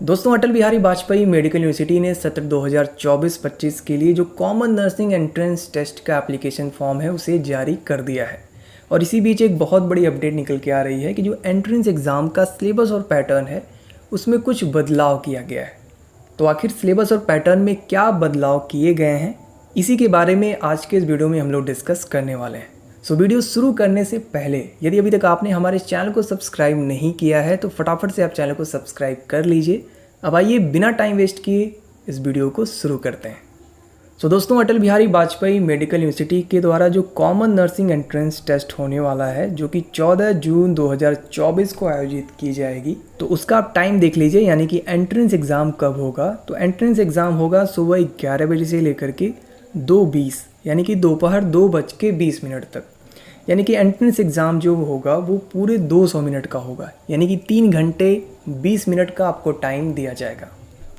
दोस्तों, Atal Bihari Vajpayee medical university ने सत्र 2024-25 के लिए जो कॉमन नर्सिंग एंट्रेंस टेस्ट का एप्लीकेशन फॉर्म है उसे जारी कर दिया है। और इसी बीच एक बहुत बड़ी अपडेट निकल के आ रही है कि जो एंट्रेंस एग्ज़ाम का सिलेबस और पैटर्न है उसमें कुछ बदलाव किया गया है। तो आखिर सिलेबस और पैटर्न में क्या बदलाव किए गए हैं, इसी के बारे में आज के इस वीडियो में हम लोग डिस्कस करने वाले हैं। सो वीडियो शुरू करने से पहले यदि अभी तक आपने हमारे चैनल को सब्सक्राइब नहीं किया है तो फटाफट से आप चैनल को सब्सक्राइब कर लीजिए। अब आइए बिना टाइम वेस्ट किए इस वीडियो को शुरू करते हैं। सो दोस्तों, अटल बिहारी वाजपेयी मेडिकल यूनिवर्सिटी के द्वारा जो कॉमन नर्सिंग एंट्रेंस टेस्ट होने वाला है जो कि 14 जून 2024 को आयोजित की जाएगी, तो उसका आप टाइम देख लीजिए, यानी कि एंट्रेंस एग्ज़ाम कब होगा। तो एंट्रेंस एग्ज़ाम होगा सुबह 11 बजे से लेकर के 2:20 यानी कि दोपहर 2:20 तक। यानी कि एंट्रेंस एग्ज़ाम जो होगा वो पूरे 200 मिनट का होगा, यानी कि 3 घंटे 20 मिनट का आपको टाइम दिया जाएगा।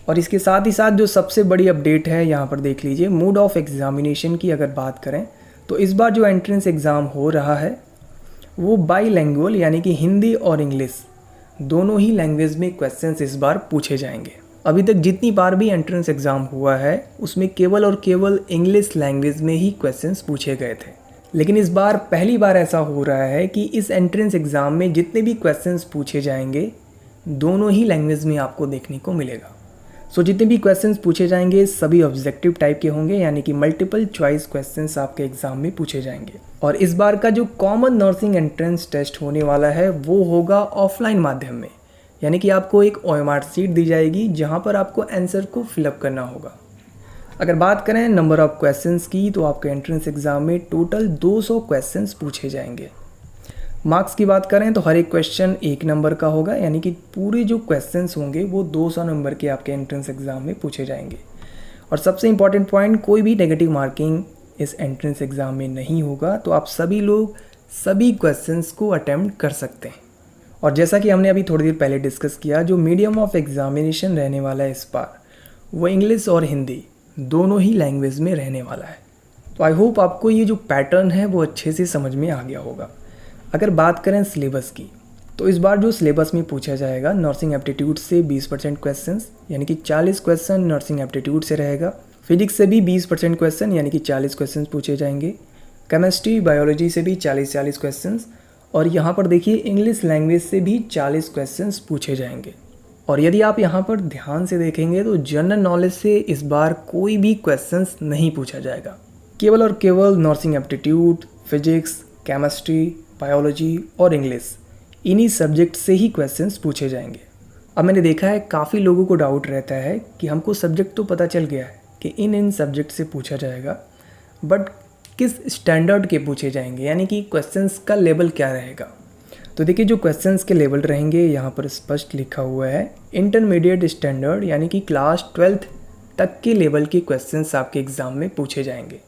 और इसके साथ ही साथ जो सबसे बड़ी अपडेट है यहाँ पर देख लीजिए, मोड ऑफ एग्जामिनेशन की अगर बात करें तो इस बार जो एंट्रेंस एग्ज़ाम हो रहा है वो बाईलैंग्वेज यानी कि हिंदी और इंग्लिश दोनों ही लैंग्वेज में क्वेश्चंस इस बार पूछे जाएंगे। अभी तक जितनी बार भी एंट्रेंस एग्ज़ाम हुआ है उसमें केवल और केवल इंग्लिश लैंग्वेज में ही क्वेश्चंस पूछे गए थे, लेकिन इस बार पहली बार ऐसा हो रहा है कि इस एंट्रेंस एग्ज़ाम में जितने भी क्वेश्चंस पूछे जाएंगे दोनों ही लैंग्वेज में आपको देखने को मिलेगा। सो जितने भी क्वेश्चंस पूछे जाएंगे सभी ऑब्जेक्टिव टाइप के होंगे, यानी कि मल्टीपल चॉइस क्वेश्चंस आपके एग्ज़ाम में पूछे जाएंगे। और इस बार का जो कॉमन नर्सिंग एंट्रेंस टेस्ट होने वाला है वो होगा ऑफलाइन माध्यम में, यानी कि आपको एक OMR शीट दी जाएगी जहाँ पर आपको आंसर को फिलअप करना होगा। अगर बात करें नंबर ऑफ़ क्वेश्चंस की तो आपके एंट्रेंस एग्ज़ाम में टोटल 200 क्वेश्चंस पूछे जाएंगे। मार्क्स की बात करें तो हर एक क्वेश्चन 1 नंबर का होगा, यानी कि पूरे जो क्वेश्चंस होंगे वो 200 नंबर के आपके एंट्रेंस एग्ज़ाम में पूछे जाएंगे। और सबसे इम्पॉर्टेंट पॉइंट, कोई भी नेगेटिव मार्किंग इस एंट्रेंस एग्ज़ाम में नहीं होगा, तो आप सभी लोग सभी क्वेश्चंस को अटैम्प्ट कर सकते हैं। और जैसा कि हमने अभी थोड़ी देर पहले डिस्कस किया, जो मीडियम ऑफ एग्जामिनेशन रहने वाला है इस बार वो इंग्लिश और हिंदी दोनों ही लैंग्वेज में रहने वाला है। तो आई होप आपको ये जो पैटर्न है वो अच्छे से समझ में आ गया होगा। अगर बात करें सिलेबस की तो इस बार जो सिलेबस में पूछा जाएगा, नर्सिंग एप्टीट्यूड से 20% क्वेश्चंस यानी कि 40 क्वेश्चन नर्सिंग एप्टीट्यूड से रहेगा। फिजिक्स से भी 20% क्वेश्चन यानी कि 40 क्वेश्चन पूछे जाएंगे। केमिस्ट्री बायोलॉजी से भी 40 क्वेश्चंस। और यहाँ पर देखिए इंग्लिश लैंग्वेज से भी 40 क्वेश्चंस पूछे जाएंगे। और यदि आप यहाँ पर ध्यान से देखेंगे तो जनरल नॉलेज से इस बार कोई भी क्वेश्चंस नहीं पूछा जाएगा, केवल और केवल nursing aptitude, physics, chemistry, biology और इंग्लिश इन्हीं सब्जेक्ट से ही क्वेश्चंस पूछे जाएंगे। अब मैंने देखा है काफ़ी लोगों को डाउट रहता है कि हमको सब्जेक्ट तो पता चल गया है कि इन सब्जेक्ट से पूछा जाएगा, बट किस स्टैंडर्ड के पूछे जाएंगे, यानी कि क्वेश्चंस का लेवल क्या रहेगा। तो देखिए जो क्वेश्चंस के लेवल रहेंगे यहाँ पर स्पष्ट लिखा हुआ है इंटरमीडिएट स्टैंडर्ड, यानी कि क्लास 12th तक के लेवल के क्वेश्चंस आपके एग्ज़ाम में पूछे जाएंगे।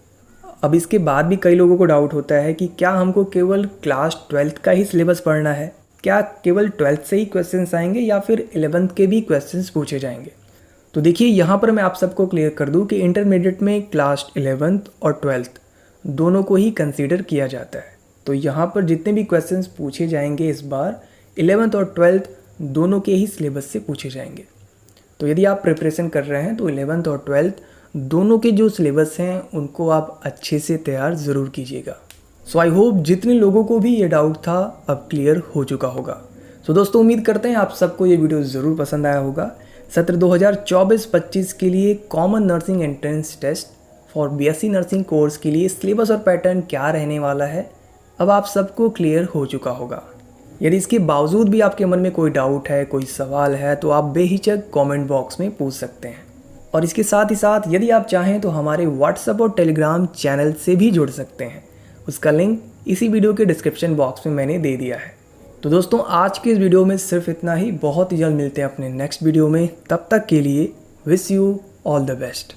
अब इसके बाद भी कई लोगों को डाउट होता है कि क्या हमको केवल क्लास 12th का ही सिलेबस पढ़ना है, क्या केवल 12th से ही क्वेश्चंस आएंगे या फिर 11th के भी क्वेश्चंस पूछे जाएंगे। तो देखिए यहाँ पर मैं आप सबको क्लियर कर दूँ कि इंटरमीडिएट में क्लास 11th और 12th दोनों को ही कंसीडर किया जाता है। तो यहाँ पर जितने भी क्वेश्चंस पूछे जाएंगे इस बार 11th और 12th दोनों के ही सिलेबस से पूछे जाएंगे। तो यदि आप प्रिपरेशन कर रहे हैं तो 11th और 12th दोनों के जो सिलेबस हैं उनको आप अच्छे से तैयार ज़रूर कीजिएगा। सो आई होप जितने लोगों को भी ये डाउट था अब क्लियर हो चुका होगा। सो दोस्तों, उम्मीद करते हैं आप सबको ये वीडियो ज़रूर पसंद आया होगा। सत्र 2024-25 के लिए common nursing entrance test for BSc nursing course के लिए सिलेबस और पैटर्न क्या रहने वाला है अब आप सबको क्लियर हो चुका होगा। यदि इसके बावजूद भी आपके मन में कोई डाउट है, कोई सवाल है, तो आप बेहिचक कमेंट बॉक्स में पूछ सकते हैं। और इसके साथ ही साथ यदि आप चाहें तो हमारे व्हाट्सएप और टेलीग्राम चैनल से भी जुड़ सकते हैं, उसका लिंक इसी वीडियो के डिस्क्रिप्शन बॉक्स में मैंने दे दिया है। तो दोस्तों, आज के इस वीडियो में सिर्फ इतना ही। बहुत ही जल्द मिलते हैं अपने नेक्स्ट वीडियो में। तब तक के लिए wish you all the best.